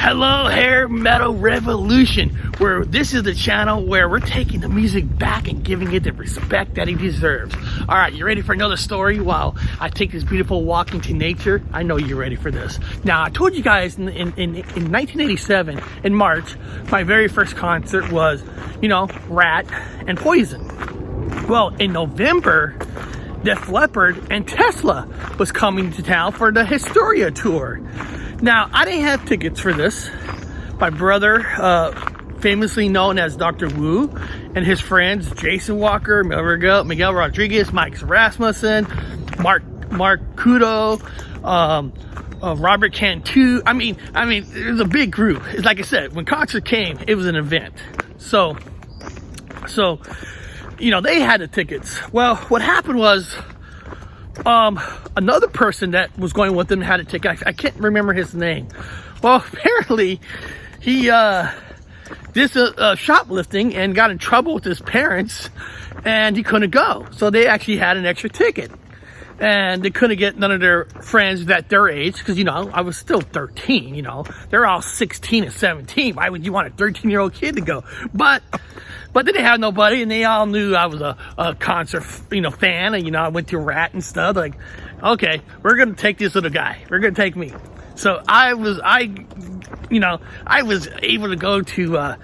Hello, hair metal revolution, where this is the channel where we're taking the music back and giving it the respect that it deserves. All right, you ready for another story while I take this beautiful walk into nature? I know you're ready for this. Now, I told you guys in 1987, in March, my very first concert was, Rat and Poison. Well, in November, Def Leppard and Tesla was coming to town for the Hysteria tour. Now, I didn't have tickets for this. My brother, famously known as Dr. Wu, and his friends, Jason Walker, Miguel Rodriguez, Mike Rasmussen, Mark Kudo, Robert Cantu. I mean, it was a big group. It's like I said, when concert came, it was an event. So, they had the tickets. Well, what happened was, another person that was going with them had a ticket. I can't remember his name. Well, apparently he did shoplifting and got in trouble with his parents, and he couldn't go. So they actually had an extra ticket, and they couldn't get none of their friends at their age, because I was still 13. They're all 16 and 17. Why would you want a 13-year-old kid to go? But they didn't have nobody, and they all knew I was a concert, fan, and, I went to Rat and stuff. Like, okay, we're going to take this little guy. We're going to take me. So I was able to go to,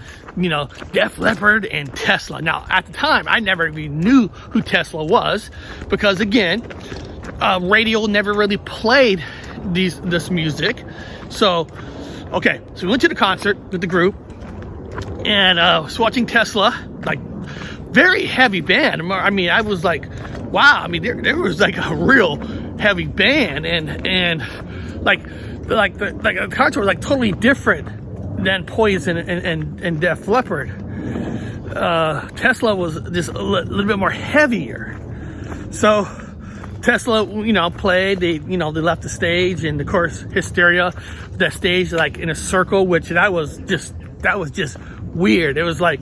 Def Leppard and Tesla. Now, at the time, I never even knew who Tesla was, because, again, radio never really played this music. So we went to the concert with the group, and was watching Tesla, like, very heavy band. I mean, I was like, wow. I mean, there was like a real heavy band, and like the concert was like totally different than Poison and Def Leppard. Tesla was just a little bit more heavier. So Tesla, played. They left the stage, and of course Hysteria, that stage like in a circle, which that was just weird. It was like,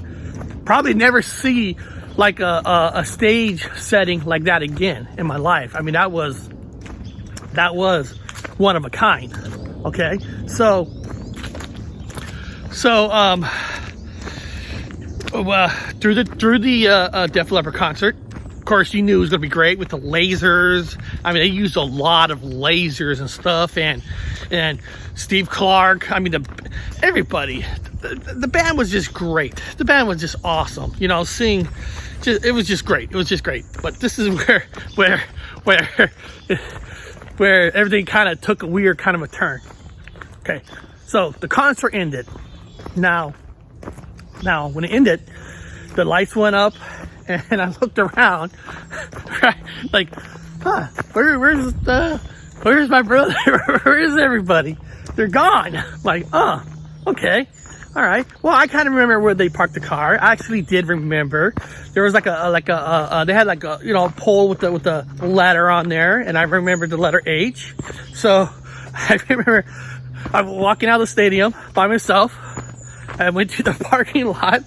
probably never see like a stage setting like that again in my life. I mean, that was one of a kind. Okay, so through the Def Leppard concert, of course, you knew it was going to be great with the lasers. I mean, they used a lot of lasers and stuff, and Steve Clark. I mean, everybody. The band was just great. The band was just awesome. It was just great. It was just great. But this is where everything kind of took a weird kind of a turn. Okay, so the concert ended. Now when it ended, the lights went up, and I looked around, right, like, where's my brother? Where's everybody? They're gone. I'm like, okay. All right. Well, I kind of remember where they parked the car. I actually did remember. There was they had like a pole with the letter on there, and I remembered the letter H. So I remember I was walking out of the stadium by myself. I went to the parking lot,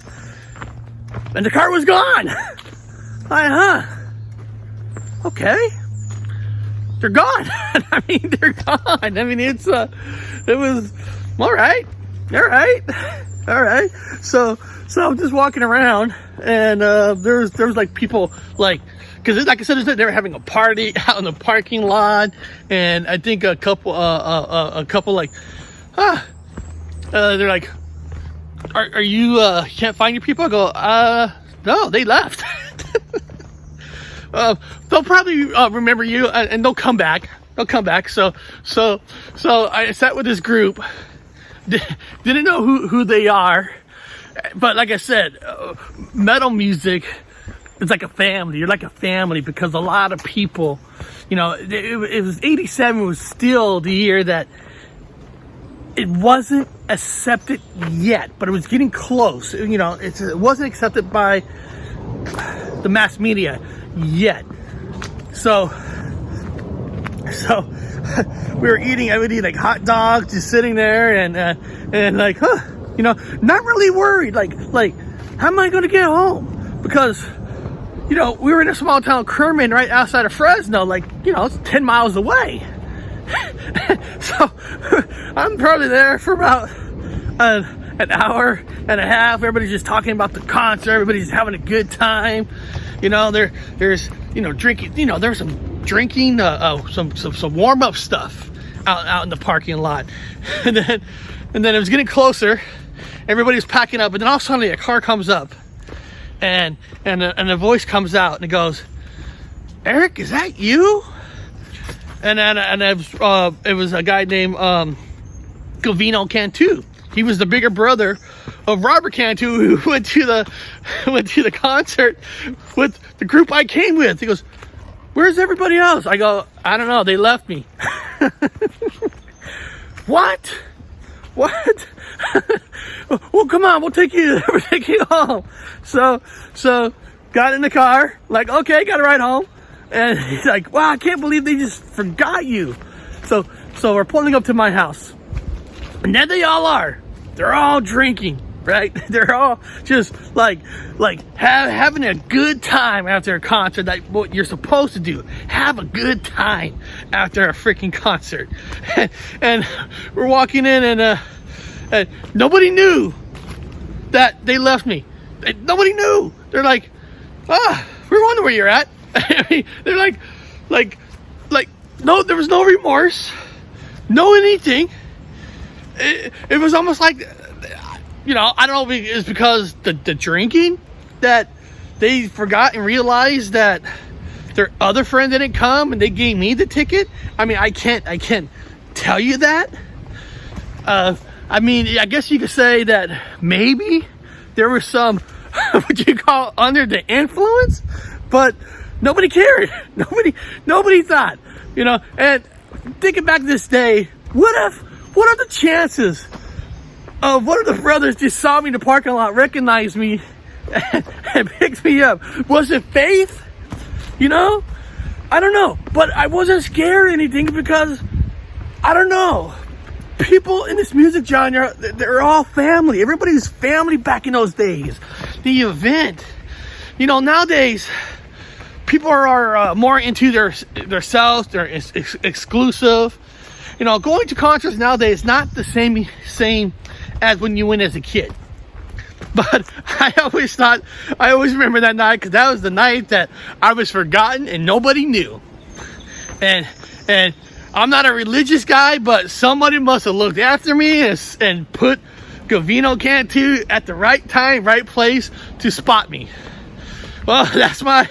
and the car was gone. Okay. They're gone. I mean, they're gone. I mean, it was all right. All right. So I'm just walking around, and there was like people, like, because like I said, they were having a party out in the parking lot, and I think a couple like, they're like, are you can't find your people? I go, no, they left. They'll probably remember you, and they'll come back. So I sat with this group. Didn't know who they are, but like I said, metal music is like a family. You're like a family, because a lot of people, it was 87 was still the year that it wasn't accepted yet, but it was getting close. It wasn't accepted by the mass media yet. So we were eating. I would eat like hot dogs, just sitting there, and like, not really worried. Like, how am I going to get home? Because, we were in a small town, Kerman, right outside of Fresno. Like, it's 10 miles away. So I'm probably there for about an hour and a half. Everybody's just talking about the concert. Everybody's having a good time. You know, there's drinking. You know, there's some drinking, some warm up stuff out in the parking lot, and then it was getting closer. Everybody's packing up, and then all of a sudden a car comes up, and a voice comes out, and it goes, "Eric, is that you?" And it was a guy named Gavino Cantu. He was the bigger brother of Robert Cantu, who went to the concert with the group I came with. He goes, "Where's everybody else?" I go, "I don't know. They left me." What? Well, come on. We'll take you home. So got in the car. Like, okay, got to ride home. And he's like, "Wow, I can't believe they just forgot you." So we're pulling up to my house. And there they all are. They're all drinking, right? They're all just like having a good time after a concert. Like what you're supposed to do. Have a good time after a freaking concert. And we're walking in, and nobody knew that they left me. Nobody knew. They're like, we wonder where you're at. I mean, they're like, no, there was no remorse, no anything. It was almost like, you know, I don't know if it's because the drinking that they forgot and realized that their other friend didn't come and they gave me the ticket. I mean, I can't tell you that. I mean, I guess you could say that maybe there was some what you call under the influence, but nobody cared. Nobody thought, you know. And thinking back to this day, what are the chances of one of the brothers just saw me in the parking lot, recognized me, and picked me up? Was it faith? You know? I don't know. But I wasn't scared or anything because, I don't know. People in this music genre, they're all family. Everybody's family back in those days. The event. You know, nowadays, people are more into their selves. They're exclusive. You know, going to concerts nowadays is not the same as when you went as a kid. But I always remember that night, because that was the night that I was forgotten and nobody knew. And I'm not a religious guy, but somebody must have looked after me and put Gavino Cantu at the right time, right place to spot me. Well, that's my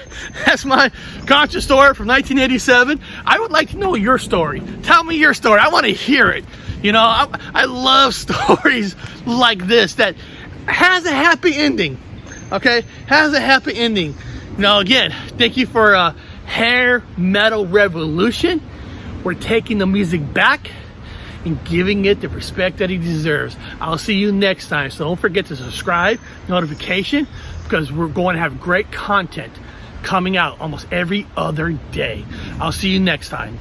concert story from 1987. I would like to know your story. Tell me your story. I want to hear it. You know, I love stories like this that has a happy ending. Okay, has a happy ending. Now, again, thank you for Hair Metal Revolution. We're taking the music back and giving it the respect that it deserves. I'll see you next time. So don't forget to subscribe, notification, because we're going to have great content coming out almost every other day. I'll see you next time.